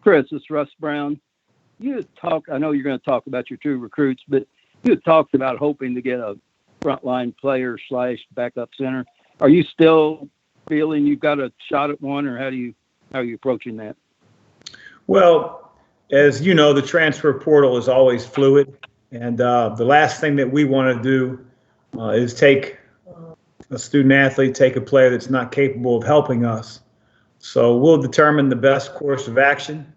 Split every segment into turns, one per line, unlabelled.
Chris, it's Russ Brown. I know you're going to talk about your two recruits, but you had talked about hoping to get a frontline player / backup center. Are you still feeling you've got a shot at one, or how are you approaching that?
Well, as you know, the transfer portal is always fluid, and the last thing that we want to do is take a student athlete, take a player that's not capable of helping us. So we'll determine the best course of action,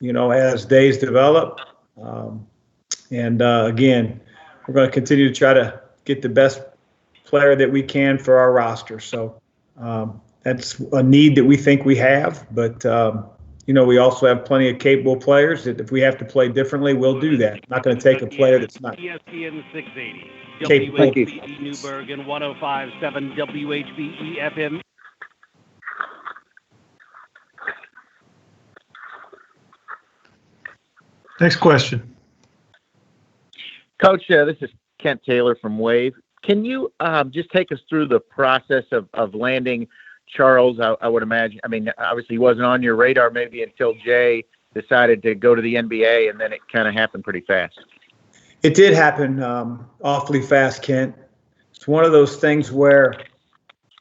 as days develop. Again, we're going to continue to try to get the best player that we can for our roster. So that's a need that we think we have, but we also have plenty of capable players that if we have to play differently, we'll do that. I'm not going to take a player that's not
ESPN 680,
capable.
WHBE Newburgh and 105.7 WHBE FM.
Next question.
Coach, this is Kent Taylor from Wave. Can you just take us through the process of landing Charles? I would imagine, obviously he wasn't on your radar maybe until Jay decided to go to the NBA, and then it kind of happened pretty fast.
It did happen awfully fast, Kent. It's one of those things where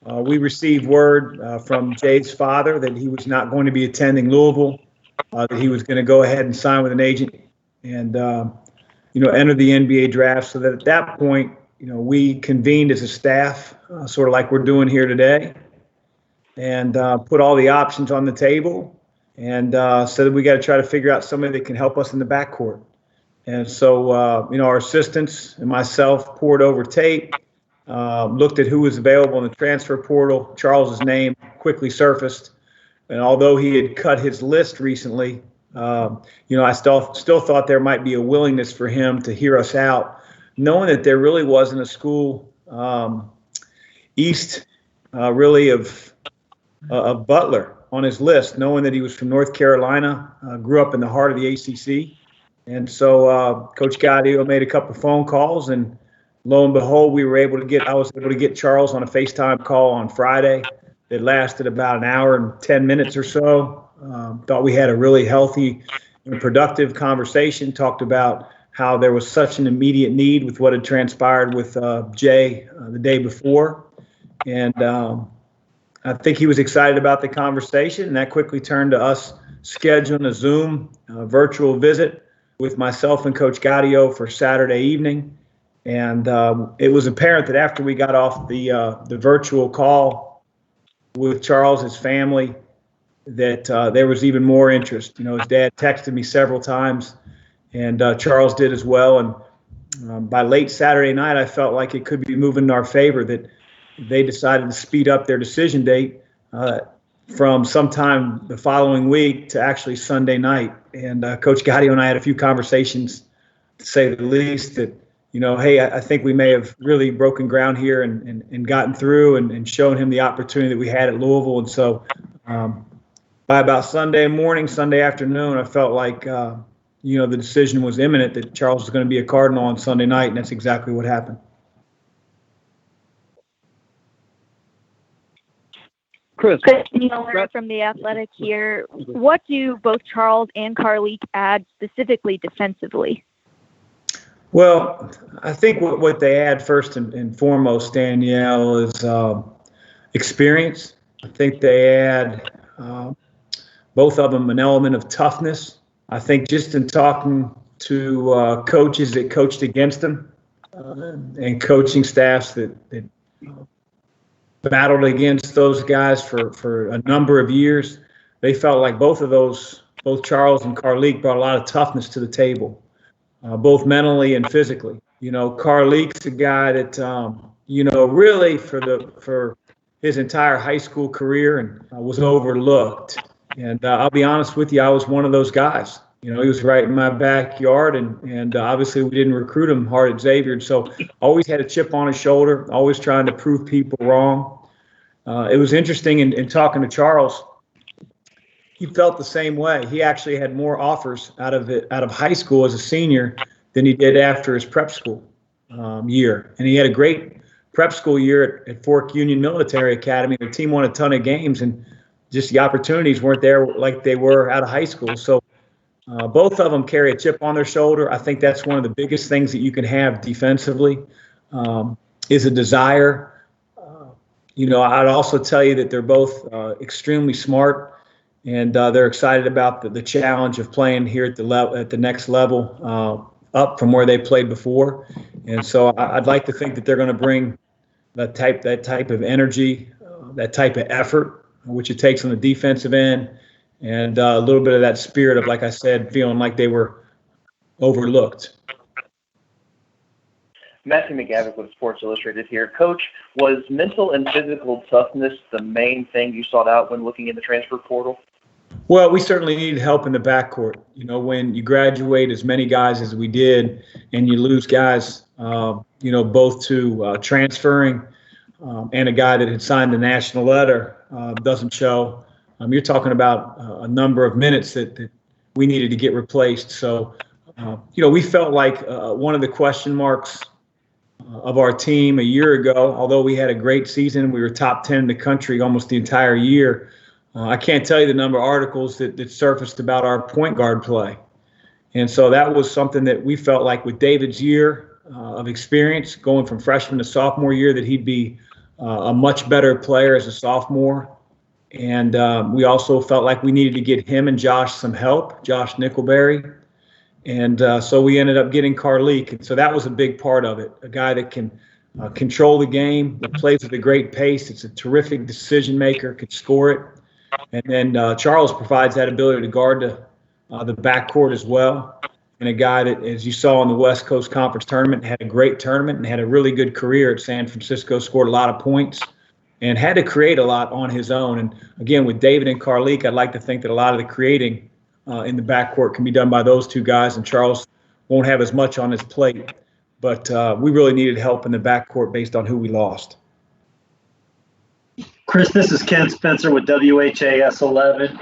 we received word from Jay's father that he was not going to be attending Louisville, that he was going to go ahead and sign with an agent and, enter the NBA draft. So that at that point, we convened as a staff, sort of like we're doing here today, and put all the options on the table and said that we got to try to figure out somebody that can help us in the backcourt. And so, our assistants and myself poured over tape, looked at who was available in the transfer portal. Charles's name quickly surfaced. And although he had cut his list recently, I still thought there might be a willingness for him to hear us out, knowing that there really wasn't a school east really of Butler on his list, knowing that he was from North Carolina, grew up in the heart of the ACC. And so Coach Gaudio made a couple phone calls, and lo and behold, I was able to get Charles on a FaceTime call on Friday. It lasted about an hour and 10 minutes or so. Thought we had a really healthy and productive conversation, talked about how there was such an immediate need with what had transpired with Jay the day before. And I think he was excited about the conversation, and that quickly turned to us scheduling a Zoom virtual visit with myself and Coach Gaudio for Saturday evening. And it was apparent that after we got off the virtual call with Charles, his family, that there was even more interest. His dad texted me several times, and Charles did as well. And by late Saturday night, I felt like it could be moving in our favor, that they decided to speed up their decision date from sometime the following week to actually Sunday night. And Coach Gaudio and I had a few conversations, to say the least, that, hey, I think we may have really broken ground here and gotten through and shown him the opportunity that we had at Louisville. And so by about Sunday afternoon, I felt like, the decision was imminent that Charles was going to be a Cardinal on Sunday night, and that's exactly what happened.
Chris
Miller from The Athletic here. What do both Charles and Carlik add specifically defensively?
Well, I think what they add first and foremost, Danielle, is experience. I think they add, both of them, an element of toughness. I think just in talking to coaches that coached against them and coaching staffs that battled against those guys for a number of years, they felt like both Charles and Carlik brought a lot of toughness to the table, both mentally and physically. Carlik's a guy that, really for his entire high school career and was overlooked. And I'll be honest with you, I was one of those guys. He was right in my backyard, and obviously we didn't recruit him hard at Xavier. So always had a chip on his shoulder, always trying to prove people wrong. It was interesting in talking to Charles. He felt the same way. He actually had more offers out of high school as a senior than he did after his prep school year. And he had a great prep school year at Fork Union Military Academy. The team won a ton of games, and just the opportunities weren't there like they were out of high school. So both of them carry a chip on their shoulder. I think that's one of the biggest things that you can have defensively, is a desire. I'd also tell you that they're both extremely smart, and they're excited about the challenge of playing here at the next level, up from where they played before. And so I'd like to think that they're going to bring that type of energy, that type of effort, which it takes on the defensive end, and a little bit of that spirit of, like I said, feeling like they were overlooked.
Matthew McGavick with Sports Illustrated here. Coach, was mental and physical toughness the main thing you sought out when looking in the transfer portal?
Well, we certainly needed help in the backcourt. When you graduate as many guys as we did, and you lose guys, both to transferring and a guy that had signed the national letter doesn't show. You're talking about a number of minutes that we needed to get replaced. So, we felt like one of the question marks of our team a year ago, although we had a great season, we were top 10 in the country almost the entire year. I can't tell you the number of articles that surfaced about our point guard play. And so that was something that we felt like with David's year of experience, going from freshman to sophomore year, that he'd be a much better player as a sophomore. And we also felt like we needed to get him and Josh some help, Josh Nickelberry. And so we ended up getting Carleek. And so that was a big part of it, a guy that can control the game, that plays at a great pace. It's a terrific decision maker, could score it. And then Charles provides that ability to guard the backcourt as well. And a guy that, as you saw in the West Coast Conference tournament, had a great tournament and had a really good career at San Francisco, scored a lot of points, and had to create a lot on his own. And again, with David and Carleek, I'd like to think that a lot of the creating in the backcourt can be done by those two guys, and Charles won't have as much on his plate. But we really needed help in the backcourt based on who we lost.
Chris, this is Ken Spencer with WHAS 11.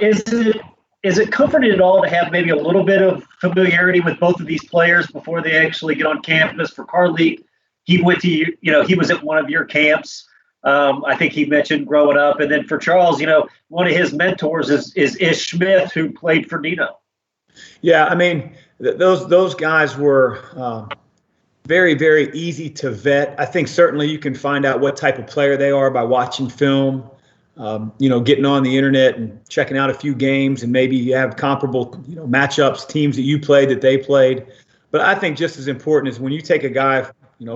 Is it comforting at all to have maybe a little bit of familiarity with both of these players before they actually get on campus? For Carleek, he went to he was at one of your camps. I think he mentioned growing up, and then for Charles, one of his mentors is Ish Smith, who played for Dino.
Yeah, I mean, those guys were very, very easy to vet. I think certainly you can find out what type of player they are by watching film, getting on the internet and checking out a few games, and maybe you have comparable, matchups, teams that you played that they played. But I think just as important is when you take a guy,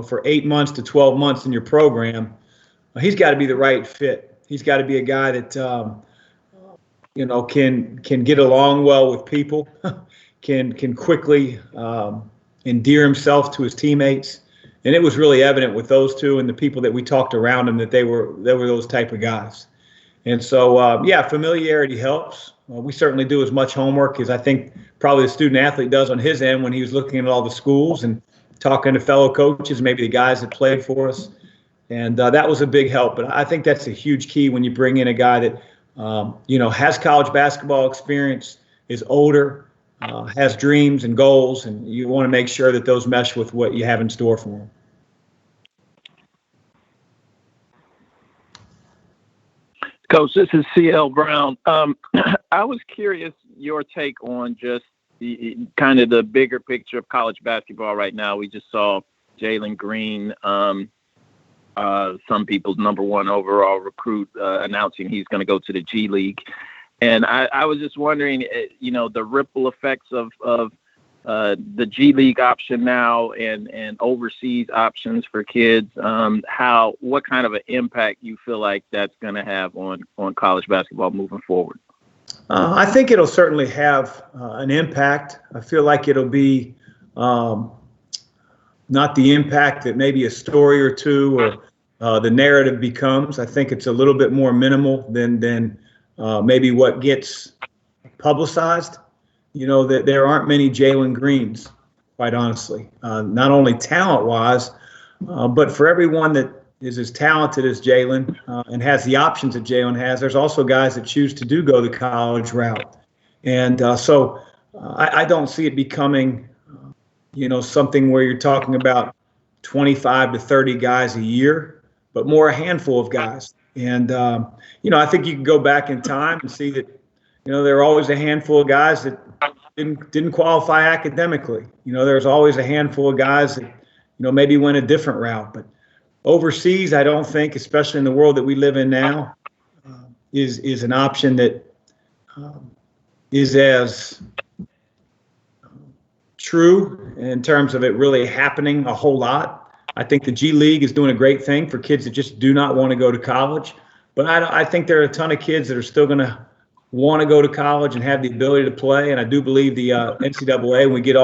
for 8 months to 12 months in your program, he's got to be the right fit. He's got to be a guy that, can get along well with people, can quickly endear himself to his teammates. And it was really evident with those two and the people that we talked around him that they were those type of guys. And so, familiarity helps. We certainly do as much homework as I think probably the student athlete does on his end when he was looking at all the schools and talking to fellow coaches, maybe the guys that played for us. And that was a big help. But I think that's a huge key when you bring in a guy that, has college basketball experience, is older, has dreams and goals, and you want to make sure that those mesh with what you have in store for them.
Coach, this is C.L. Brown. I was curious your take on just kind of the bigger picture of college basketball right now. We just saw Jalen Green, some people's number one overall recruit, announcing he's going to go to the G League. And I was just wondering, the ripple effects of the G League option now and overseas options for kids, what kind of an impact you feel like that's going to have on college basketball moving forward?
I think it'll certainly have an impact. I feel like it'll be not the impact that maybe a story or two or the narrative becomes. I think it's a little bit more minimal than maybe what gets publicized. That there aren't many Jalen Greens, quite honestly, not only talent-wise, but for everyone that is as talented as Jalen and has the options that Jalen has, there's also guys that choose to go the college route. And so I don't see it becoming, something where you're talking about 25 to 30 guys a year, but more a handful of guys And, I think you can go back in time and see that, there are always a handful of guys that didn't qualify academically. There's always a handful of guys that, maybe went a different route. But overseas, I don't think, especially in the world that we live in now, is an option that is as true in terms of it really happening a whole lot. I think the G League is doing a great thing for kids that just do not want to go to college. But I think there are a ton of kids that are still going to want to go to college and have the ability to play. And I do believe the NCAA, when we get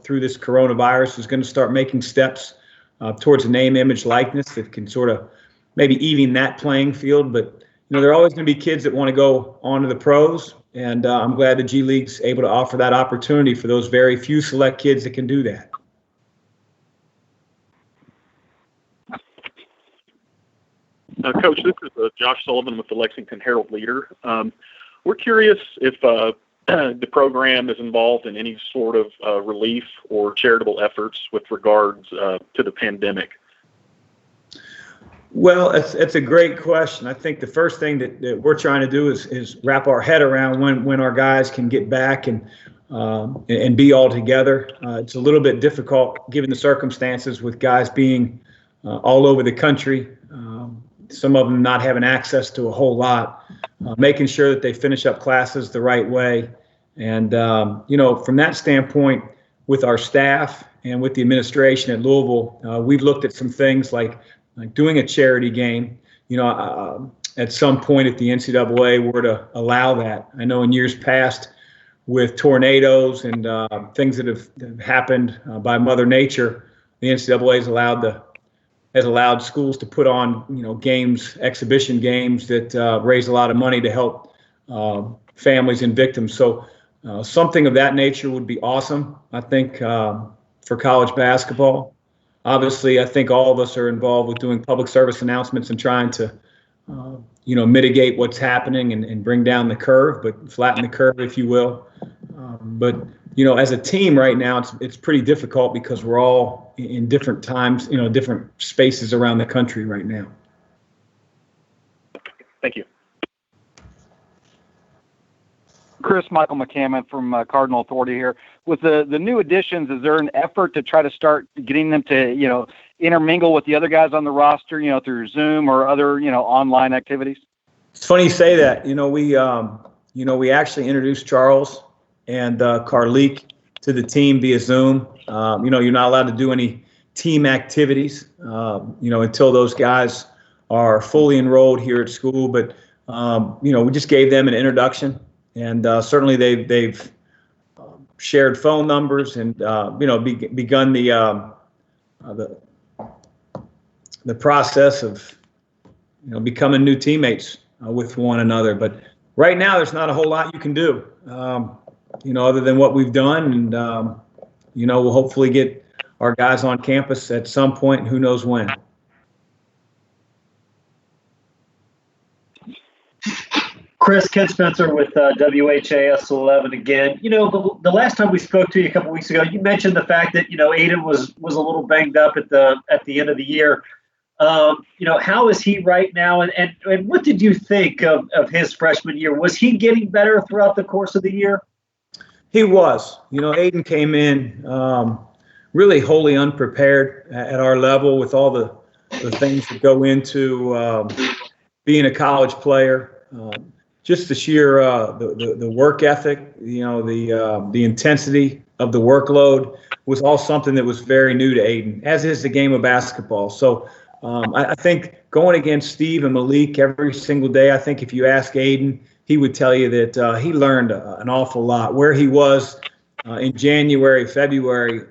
through this coronavirus, is going to start making steps towards a name, image, likeness that can sort of maybe even that playing field. But, there are always going to be kids that want to go on to the pros. And I'm glad the G League's able to offer that opportunity for those very few select kids that can do that.
Coach, this is Josh Sullivan with the Lexington Herald Leader. We're curious if the program is involved in any sort of relief or charitable efforts with regards to the pandemic.
Well, it's a great question. I think the first thing that we're trying to do is wrap our head around when our guys can get back and be all together. It's a little bit difficult given the circumstances with guys being all over the country. Some of them not having access to a whole lot, making sure that they finish up classes the right way. And, from that standpoint, with our staff and with the administration at Louisville, we've looked at some things like doing a charity game. At some point if the NCAA were to allow that. I know in years past with tornadoes and things that have happened by Mother Nature, the NCAA has allowed schools to put on, games, exhibition games that raise a lot of money to help families and victims. So something of that nature would be awesome, I think, for college basketball. Obviously, I think all of us are involved with doing public service announcements and trying to, mitigate what's happening and bring down the curve, but flatten the curve, if you will. But as a team right now, it's pretty difficult because we're all in different times, different spaces around the country right now.
Thank you.
Chris, Michael McCammon from Cardinal Authority here. With the new additions, is there an effort to try to start getting them to, intermingle with the other guys on the roster, through Zoom or other, online activities?
It's funny you say that. We actually introduced Charles and Carlik to the team via Zoom. You're not allowed to do any team activities, until those guys are fully enrolled here at school. But, we just gave them an introduction. And certainly they've shared phone numbers and, begun the process of, becoming new teammates with one another. But right now, there's not a whole lot you can do, other than what we've done. And, we'll hopefully get our guys on campus at some point, who knows when.
Chris, Ken Spencer with WHAS 11 again. The last time we spoke to you a couple weeks ago, you mentioned the fact that Aiden was a little banged up at the end of the year. How is he right now, and what did you think of his freshman year? Was he getting better throughout the course of the year?
He was. Aiden came in really wholly unprepared at our level with all the things that go into being a college player. Just the sheer the work ethic, the intensity of the workload was all something that was very new to Aiden, as is the game of basketball. So I think going against Steve and Malik every single day, I think if you ask Aiden, he would tell you that he learned an awful lot. Where he was in January, February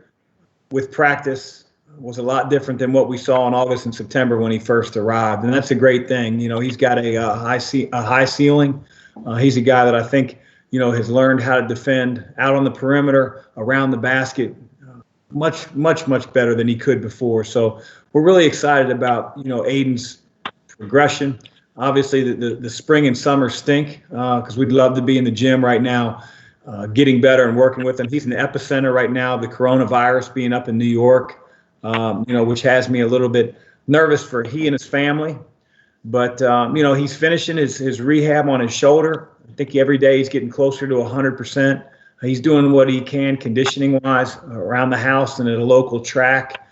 with practice was a lot different than what we saw in August and September when he first arrived. And that's a great thing. He's got a high ceiling. He's a guy that I think, has learned how to defend out on the perimeter, around the basket, much better than he could before. So we're really excited about, Aiden's progression. Obviously, the spring and summer stink because we'd love to be in the gym right now, getting better and working with him. He's in the epicenter right now, the coronavirus being up in New York. Which has me a little bit nervous for he and his family. But, he's finishing his rehab on his shoulder. I think every day he's getting closer to 100%. He's doing what he can conditioning-wise around the house and at a local track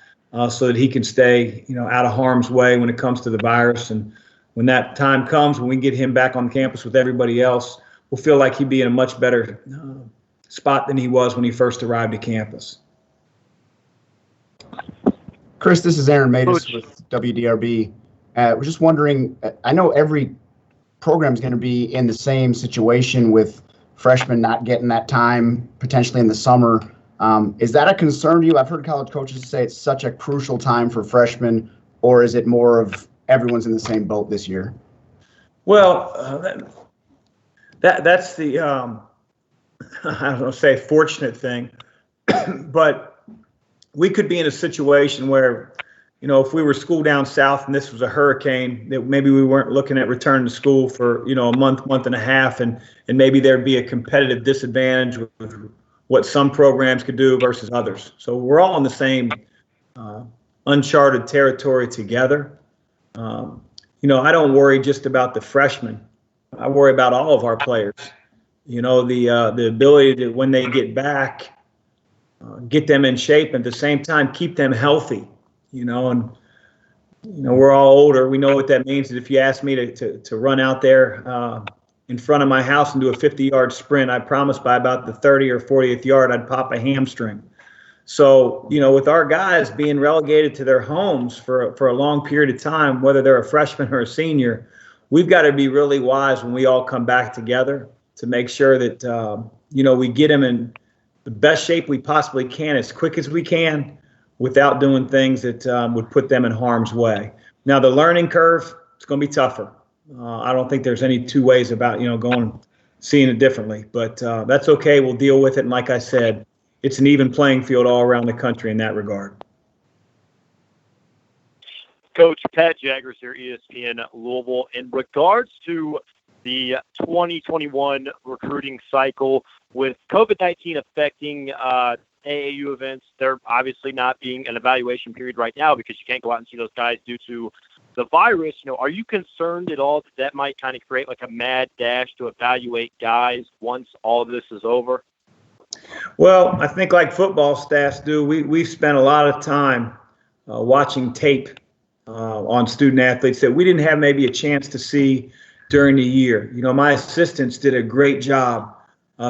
so that he can stay, out of harm's way when it comes to the virus. And when that time comes, when we get him back on campus with everybody else, we'll feel like he'd be in a much better spot than he was when he first arrived at campus.
Chris, this is Aaron Matus with WDRB. We're just wondering, I know every program is going to be in the same situation with freshmen not getting that time potentially in the summer. Is that a concern to you? I've heard college coaches say it's such a crucial time for freshmen, or is it more of everyone's in the same boat this year?
Well, that's the, I don't know, say fortunate thing, but we could be in a situation where, if we were school down south and this was a hurricane, that maybe we weren't looking at returning to school for, a month and a half, and maybe there'd be a competitive disadvantage with what some programs could do versus others. So we're all in the same uncharted territory together. I don't worry just about the freshmen. I worry about all of our players. The ability to, when they get back, get them in shape, and at the same time keep them healthy. We're all older. We know what that means. If you ask me to run out there in front of my house and do a 50-yard sprint, I promise by about the 30 or 40th yard, I'd pop a hamstring. So, with our guys being relegated to their homes for a long period of time, whether they're a freshman or a senior, we've got to be really wise when we all come back together to make sure that, we get them in the best shape we possibly can as quick as we can, without doing things that would put them in harm's way. Now, the learning curve, it's going to be tougher. I don't think there's any two ways about, seeing it differently. But that's okay. We'll deal with it. And like I said, it's an even playing field all around the country in that regard.
Coach Pat Jaggers here, ESPN Louisville. In regards to the 2021 recruiting cycle, with COVID-19 affecting AAU events, they're obviously not being an evaluation period right now because you can't go out and see those guys due to the virus. Are you concerned at all that might kind of create like a mad dash to evaluate guys once all of this is over?
Well, I think like football staffs do, we've spent a lot of time watching tape on student athletes that we didn't have maybe a chance to see during the year. My assistants did a great job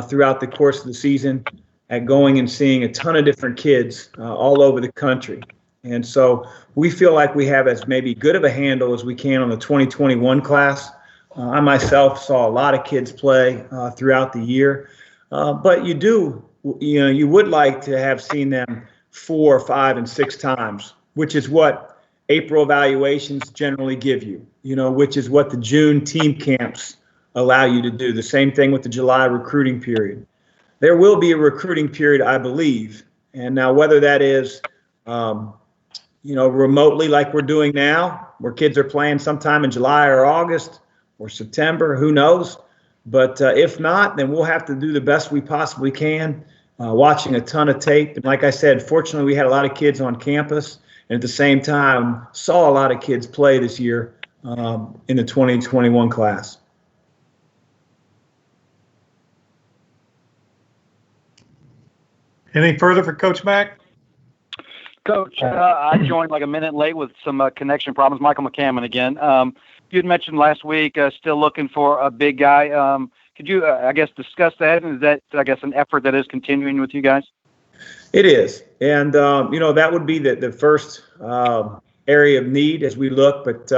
throughout the course of the season at going and seeing a ton of different kids all over the country. And so we feel like we have as maybe good of a handle as we can on the 2021 class. I myself saw a lot of kids play throughout the year. But you would like to have seen them 4, 5, and 6 times, which is what April evaluations generally give you, which is what the June team camps allow you to do. The same thing with the July recruiting period. There will be a recruiting period, I believe. And now whether that is, remotely like we're doing now, where kids are playing sometime in July or August or September, who knows? But if not, then we'll have to do the best we possibly can, watching a ton of tape. And like I said, fortunately, we had a lot of kids on campus, and at the same time, saw a lot of kids play this year in the 2021 class.
Anything further for Coach Mack?
Coach, I joined like a minute late with some connection problems. Michael McCammon again. You had mentioned last week still looking for a big guy. Could you, discuss that? And is that, an effort that is continuing with you guys?
It is. And, that would be the first area of need as we look. But,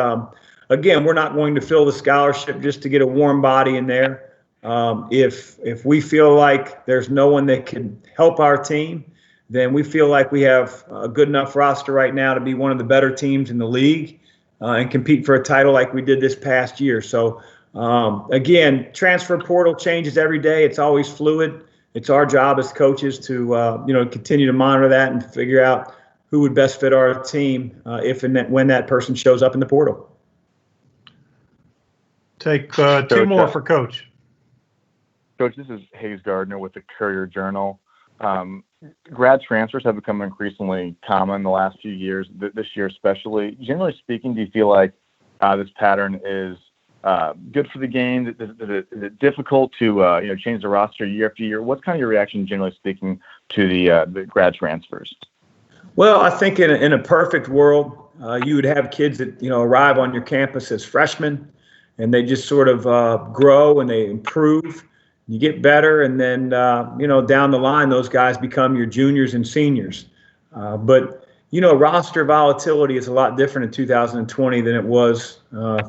again, we're not going to fill the scholarship just to get a warm body in there. If we feel like there's no one that can help our team, then we feel like we have a good enough roster right now to be one of the better teams in the league and compete for a title like we did this past year. So, again, transfer portal changes every day. It's always fluid. It's our job as coaches to, continue to monitor that and figure out who would best fit our team if and when that person shows up in the portal.
Take 2 more for Coach.
Coach, this is Hayes Gardner with the Courier-Journal. Grad transfers have become increasingly common the last few years, this year especially. Generally speaking, do you feel like this pattern is good for the game? Is it difficult to change the roster year after year? What's kind of your reaction, generally speaking, to the grad transfers?
Well, I think in a perfect world, you would have kids that arrive on your campus as freshmen, and they just sort of grow and they improve. You get better, and then down the line, those guys become your juniors and seniors. But roster volatility is a lot different in 2020 than it was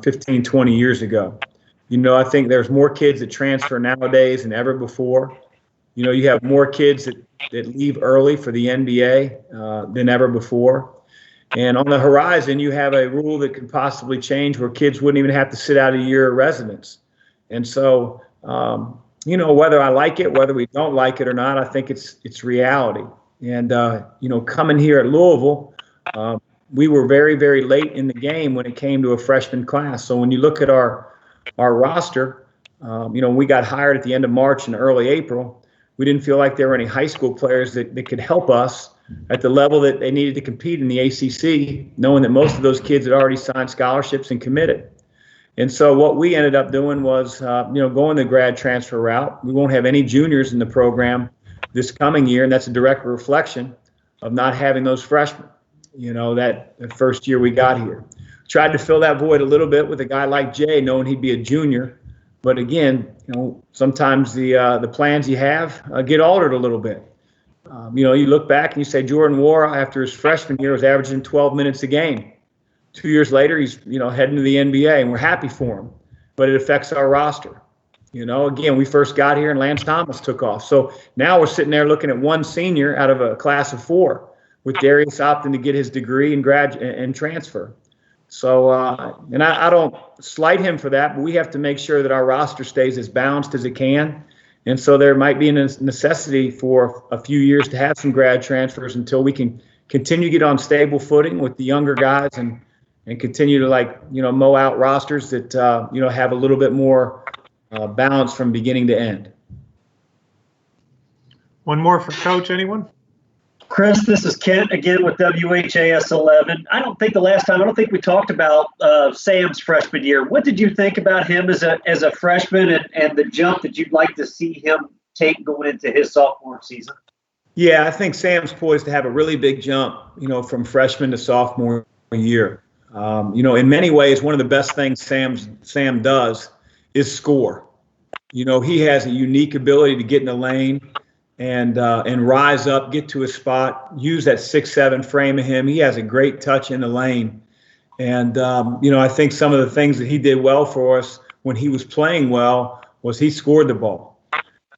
15, 20 years ago. I think there's more kids that transfer nowadays than ever before. You have more kids that leave early for the NBA than ever before. And on the horizon, you have a rule that could possibly change where kids wouldn't even have to sit out a year of residence. And so, whether I like it, whether we don't like it or not, I think it's reality. And, coming here at Louisville, we were very, very late in the game when it came to a freshman class. So when you look at our roster, we got hired at the end of March and early April. We didn't feel like there were any high school players that could help us at the level that they needed to compete in the ACC, knowing that most of those kids had already signed scholarships and committed. And so what we ended up doing was, going the grad transfer route. We won't have any juniors in the program this coming year, and that's a direct reflection of not having those freshmen, that first year we got here. Tried to fill that void a little bit with a guy like Jay, knowing he'd be a junior. But again, sometimes the plans you have get altered a little bit. You look back and you say Jordan Wara, after his freshman year, was averaging 12 minutes a game. 2 years later, he's heading to the NBA, and we're happy for him. But it affects our roster. Again, we first got here and Lance Thomas took off. So now we're sitting there looking at one senior out of a class of 4, with Darius opting to get his degree and grad and transfer. So, and I don't slight him for that, but we have to make sure that our roster stays as balanced as it can. And so there might be a necessity for a few years to have some grad transfers until we can continue to get on stable footing with the younger guys and continue to mow out rosters that, have a little bit more balance from beginning to end.
One more for Coach, anyone?
Chris, this is Kent again with WHAS 11. I don't think we talked about Sam's freshman year. What did you think about him as a freshman and the jump that you'd like to see him take going into his sophomore season?
Yeah, I think Sam's poised to have a really big jump, from freshman to sophomore year. In many ways, one of the best things Sam does is score. He has a unique ability to get in the lane and rise up, get to a spot, use that 6'7" frame of him. He has a great touch in the lane. And, I think some of the things that he did well for us when he was playing well was he scored the ball.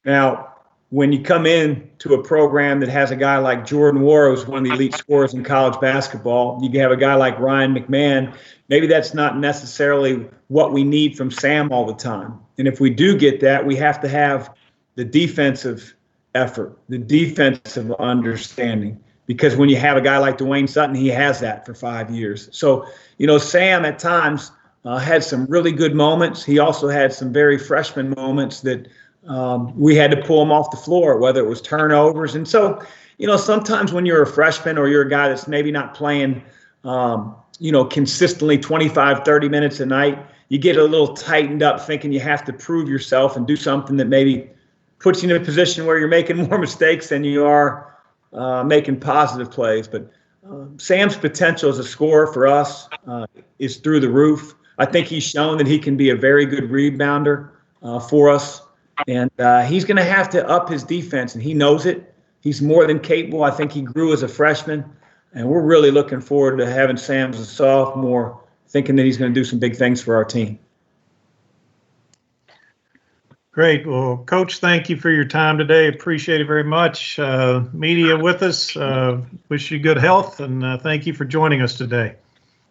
Now, when you come in to a program that has a guy like Jordan Wara, who's one of the elite scorers in college basketball, you have a guy like Ryan McMahon, maybe that's not necessarily what we need from Sam all the time. And if we do get that, we have to have the defensive effort, the defensive understanding, because when you have a guy like Dwayne Sutton, he has that for 5 years. So, Sam at times had some really good moments. He also had some very freshman moments that we had to pull him off the floor, whether it was turnovers. And so, sometimes when you're a freshman or you're a guy that's maybe not playing, consistently 25, 30 minutes a night, you get a little tightened up thinking you have to prove yourself and do something that maybe puts you in a position where you're making more mistakes than you are making positive plays. But Sam's potential as a scorer for us is through the roof. I think he's shown that he can be a very good rebounder for us. And he's going to have to up his defense, and he knows it. He's more than capable. I think he grew as a freshman, and we're really looking forward to having Sam as a sophomore, thinking that he's going to do some big things for our team.
Great. Well, Coach, thank you for your time today. Appreciate it very much. Media with us, wish you good health, and thank you for joining us today.